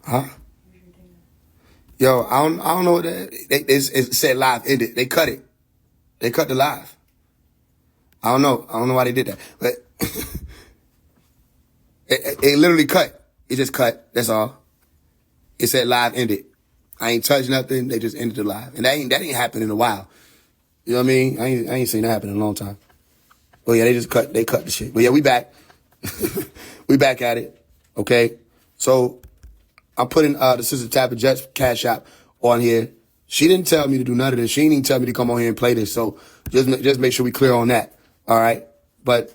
Huh? Yo, I don't know what that. It said live ended. They cut it. They cut the live. I don't know. I don't know why they did that, but it literally cut. It just cut. That's all. It said live ended. I ain't touched nothing. They just ended the live, and that ain't happened in a while. You know what I mean? I ain't seen that happen in a long time. But yeah, they cut the shit. But yeah, we back. We back at it. Okay. So I'm putting the Sister Tapper Jets Cash App on here. She didn't tell me to do none of this. She didn't even tell me to come on here and play this. So just make sure we clear on that. All right. But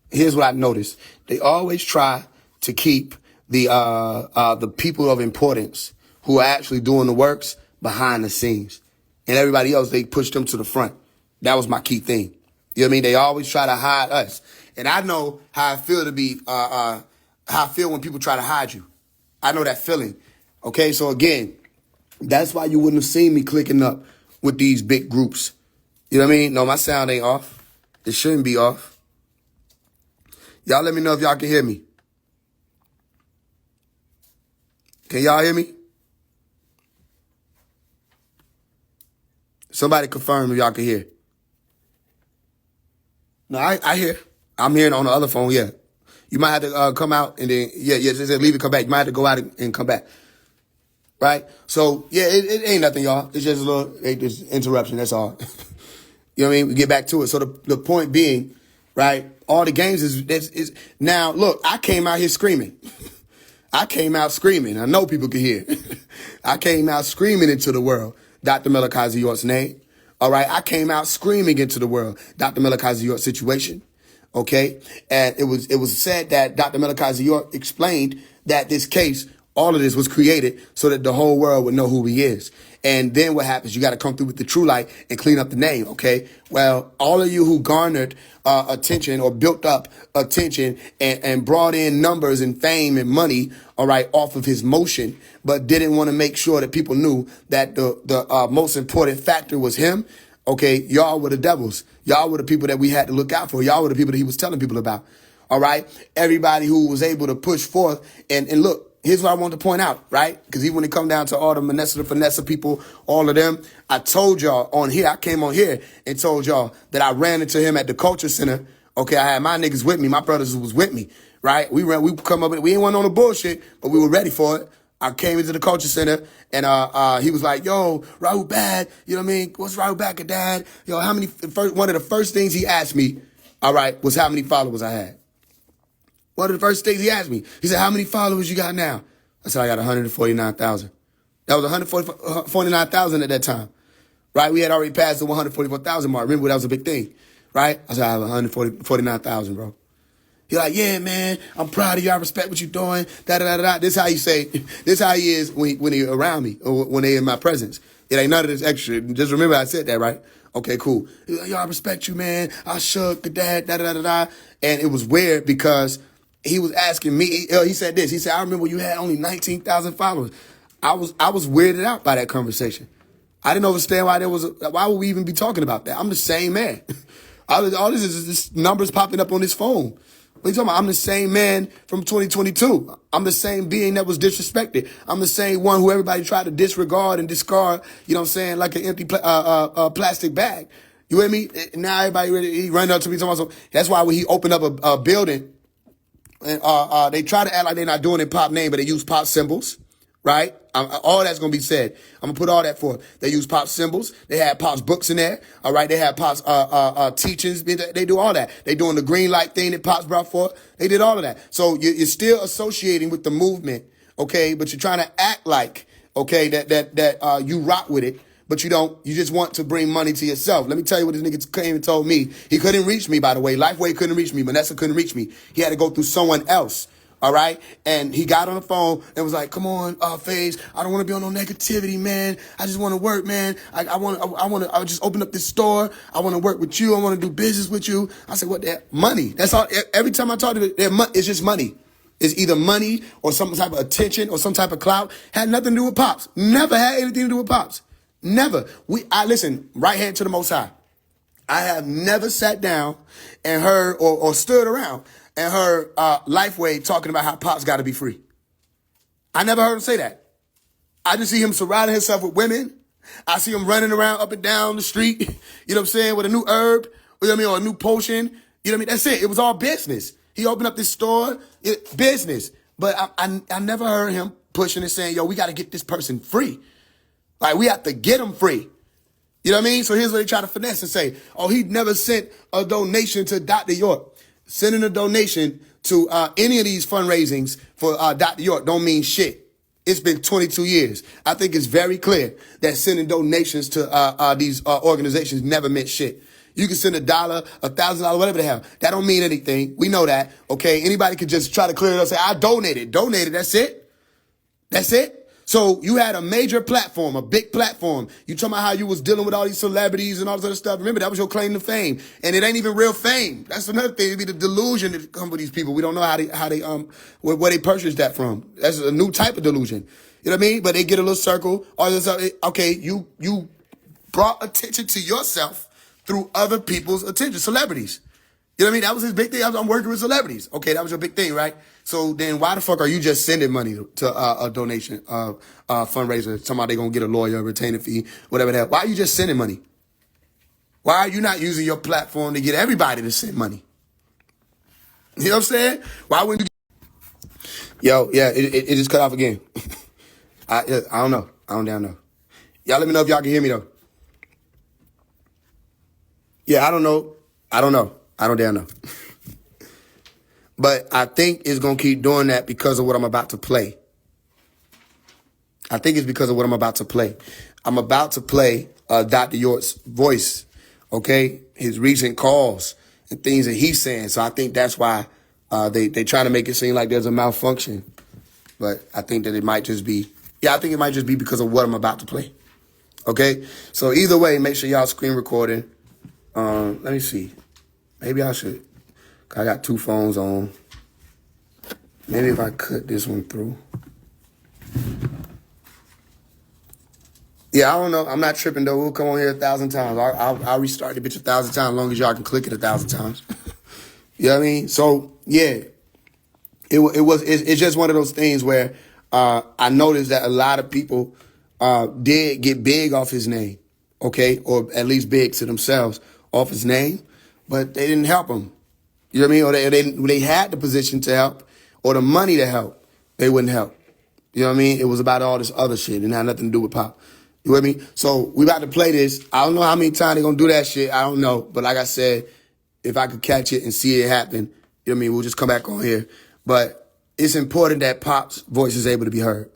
here's what I noticed. They always try to keep the people of importance who are actually doing the works behind the scenes. And everybody else, they push them to the front. That was my key thing. You know what I mean? They always try to hide us. And I know how I feel to be, how I feel when people try to hide you. I know that feeling. Okay, so again, that's why you wouldn't have seen me clicking up with these big groups. You know what I mean? No, my sound ain't off. It shouldn't be off. Y'all let me know if y'all can hear me. Can y'all hear me? Somebody confirm if y'all can hear. No, I hear. I'm hearing on the other phone, yeah. You might have to come out and then, just leave and come back. You might have to go out and come back. Right? So, yeah, it ain't nothing, y'all. It's just a little just interruption, that's all. You know what I mean? We get back to it. So the point being, right, all the games is now, look, I came out here screaming. I came out screaming. I know people can hear. I came out screaming into the world, Dr. Malachi York's name. All right? I came out screaming into the world, Dr. Malachi York's situation. Okay? And it was said that Dr. Malachi York explained that this case, all of this was created so that the whole world would know who he is. And then what happens? You got to come through with the true light and clean up the name, okay? Well, all of you who garnered attention or built up attention and brought in numbers and fame and money, all right, off of his motion, but didn't want to make sure that people knew that the most important factor was him, okay? Y'all were the devils. Y'all were the people that we had to look out for. Y'all were the people that he was telling people about, all right? Everybody who was able to push forth and look, here's what I want to point out, right? Because even when it come down to all the Manessa, the Finessa people, all of them, I told y'all on here, I came on here and told y'all that I ran into him at the Culture Center. Okay, I had my niggas with me. My brothers was with me, right? We come up with it. We ain't went on the bullshit, but we were ready for it. I came into the Culture Center and he was like, yo, Raul Bad, you know what I mean? What's Raul Bad, Dad? Yo, one of the first things he asked me, all right, was how many followers I had. One of the first things he asked me, he said, how many followers you got now? I said, I got 149,000. That was 149,000 at that time, right? We had already passed the 144,000 mark. Remember, that was a big thing, right? I said, I have 149,000, bro. He's like, yeah, man, I'm proud of you. I respect what you're doing. Da-da-da-da. This is how you say, this is how he is when he around me or when they in my presence. It ain't none of this extra. Just remember I said that, right? Okay, cool. Yo, I respect you, man. I shook the dad, da-da-da-da. And it was weird because he was asking me, he said this. He said, I remember you had only 19,000 followers. I was weirded out by that conversation. I didn't understand why would we even be talking about that? I'm the same man. All this is just numbers popping up on his phone. What are you talking about? I'm the same man from 2022. I'm the same being that was disrespected. I'm the same one who everybody tried to disregard and discard, you know what I'm saying, like an empty plastic bag. You with me? Now everybody he ran up to me talking about something. That's why when he opened up a building, and they try to act like they're not doing it pop name, but they use pop symbols, right? All that's going to be said. I'm going to put all that forth. They use pop symbols. They have Pop's books in there, all right? They have Pop's teachings. They do all that. They doing the green light thing that Pop's brought forth. They did all of that. So you're still associating with the movement, okay? But you're trying to act like, okay, that you rock with it. But you don't, you just want to bring money to yourself. Let me tell you what this nigga came and told me. He couldn't reach me, by the way. Lifeway couldn't reach me. Manessa couldn't reach me. He had to go through someone else. All right. And he got on the phone and was like, come on, Faise, I don't want to be on no negativity, man. I just want to work, man. I just open up this store. I want to work with you. I want to do business with you. I said, what that money? That's all. Every time I talk to them, it's just money. It's either money or some type of attention or some type of clout. Had nothing to do with Pops. Never had anything to do with Pops. Never. I listen, right hand to the Most High. I have never sat down and heard or stood around and heard Lifeway talking about how Pops got to be free. I never heard him say that. I just see him surrounding himself with women. I see him running around up and down the street, you know what I'm saying, with a new herb, you know what I mean, or a new potion. You know what I mean? That's it. It was all business. He opened up this store, business. But I never heard him pushing and saying, yo, we got to get this person free. Like, we have to get him free. You know what I mean? So here's what they try to finesse and say, oh, he never sent a donation to Dr. York. Sending a donation to any of these fundraisings for Dr. York don't mean shit. It's been 22 years. I think it's very clear that sending donations to these organizations never meant shit. You can send $1, $1,000, whatever the hell. That don't mean anything. We know that. Okay. Anybody could just try to clear it up and say, I donated. Donated. That's it. That's it. So you had a major platform, a big platform. You talking about how you was dealing with all these celebrities and all this other stuff. Remember, that was your claim to fame. And it ain't even real fame. That's another thing. It'd be the delusion that comes with these people. We don't know where they purchased that from. That's a new type of delusion. You know what I mean? But they get a little circle. All this other, okay, you brought attention to yourself through other people's attention, celebrities. You know what I mean? That was his big thing. I'm working with celebrities. Okay, that was your big thing, right? So then why the fuck are you just sending money to a donation, fundraiser? Somebody gonna get a lawyer, a retainer fee, whatever that. Why are you just sending money? Why are you not using your platform to get everybody to send money? You know what I'm saying? Why wouldn't you? Yo, yeah, it just cut off again. I don't know. I don't damn know. Y'all let me know if y'all can hear me though. Yeah, I don't know. I don't damn know. But I think it's going to keep doing that because of what I'm about to play. I think it's because of what I'm about to play. I'm about to play Dr. York's voice, okay? His recent calls and things that he's saying. So I think that's why they try to make it seem like there's a malfunction. But I think that it might just be, I think it might just be because of what I'm about to play. Okay? So either way, make sure y'all screen recording. Let me see. Maybe I should. I got two phones on. Maybe if I cut this one through. Yeah, I don't know. I'm not tripping though. We'll come on here 1,000 times. I'll restart the bitch 1,000 times as long as y'all can click it 1,000 times. You know what I mean? So yeah, it's just one of those things where I noticed that a lot of people did get big off his name, okay, or at least big to themselves off his name, but they didn't help him. You know what I mean? Or they had the position to help or the money to help. They wouldn't help. You know what I mean? It was about all this other shit. It didn't have nothing to do with Pop. You with me? So we about to play this. I don't know how many times they're going to do that shit. I don't know. But like I said, if I could catch it and see it happen, you know what I mean? We'll just come back on here. But it's important that Pop's voice is able to be heard.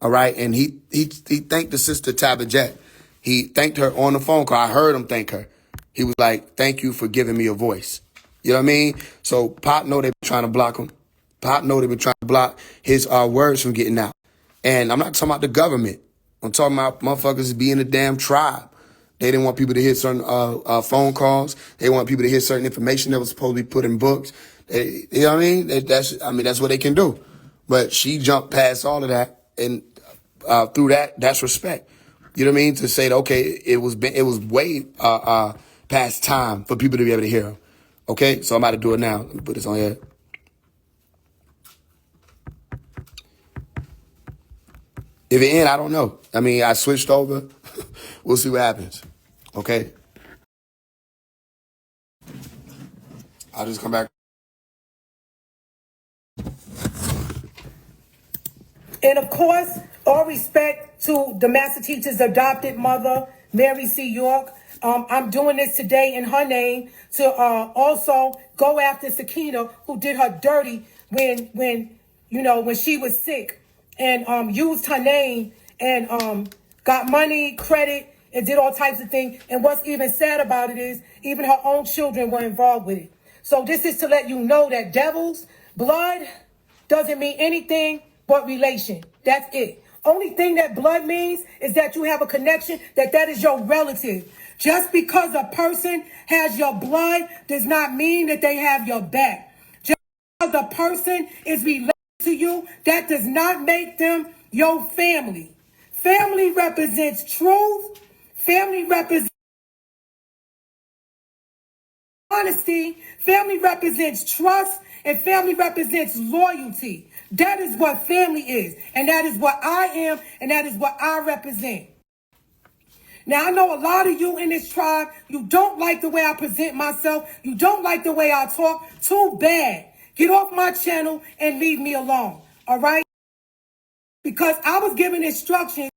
All right? And he thanked the sister Tabitha Jack. He thanked her on the phone call. I heard him thank her. He was like, thank you for giving me a voice. You know what I mean? So Pop know they been trying to block him. Pop know they been trying to block his words from getting out. And I'm not talking about the government. I'm talking about motherfuckers being a damn tribe. They didn't want people to hear certain phone calls. They want people to hear certain information that was supposed to be put in books. You know what I mean? That's what they can do. But she jumped past all of that, and through that, that's respect. You know what I mean? To say that, okay, it was way past time for people to be able to hear him. Okay, so I'm about to do it now. Let me put this on here. If it end, I don't know. I mean, I switched over. We'll see what happens. Okay? I'll just come back. And of course, all respect to the master teacher's adopted mother, Mary C. York. I'm doing this today in her name to also go after Sakina, who did her dirty when she was sick, and used her name and got money, credit, and did all types of things. And what's even sad about it is even her own children were involved with it. So this is to let you know that devil's blood doesn't mean anything but relation. That's it. Only thing that blood means is that you have a connection, that is your relative. Just because a person has your blood does not mean that they have your back. Just because a person is related to you, that does not make them your family. Family represents truth. Family represents honesty. Family represents trust. And family represents loyalty. That is what family is. And that is what I am. And that is what I represent. Now, I know a lot of you in this tribe, you don't like the way I present myself. You don't like the way I talk. Too bad. Get off my channel and leave me alone. All right? Because I was given instructions.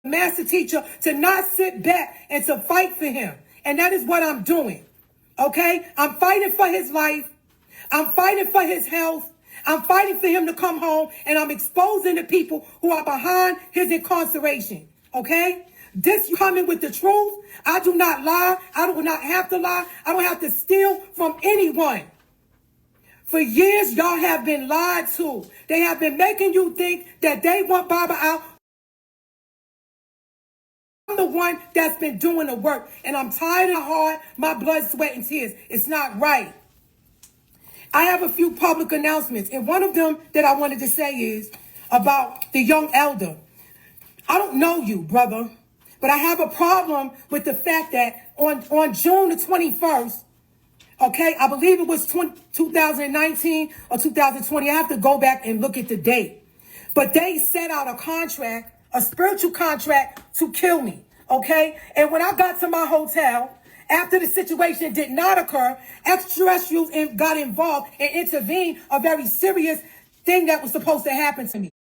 Master teacher, to not sit back and to fight for him. And that is what I'm doing. Okay? I'm fighting for his life. I'm fighting for his health. I'm fighting for him to come home, and I'm exposing the people who are behind his incarceration. Okay? This coming with the truth. I do not lie. I do not have to lie. I don't have to steal from anyone. For years, y'all have been lied to. They have been making you think that they want Baba out. I'm the one that's been doing the work, and I'm tired and hard, my blood, sweat, and tears. It's not right. I have a few public announcements, and one of them that I wanted to say is about the young elder. I don't know you, brother, but I have a problem with the fact that on June the 21st, okay, I believe it was 2019 or 2020. I have to go back and look at the date. But they set out a contract, a spiritual contract, to kill me, okay? And when I got to my hotel, after the situation did not occur, extraterrestrials got involved and intervened, a very serious thing that was supposed to happen to me.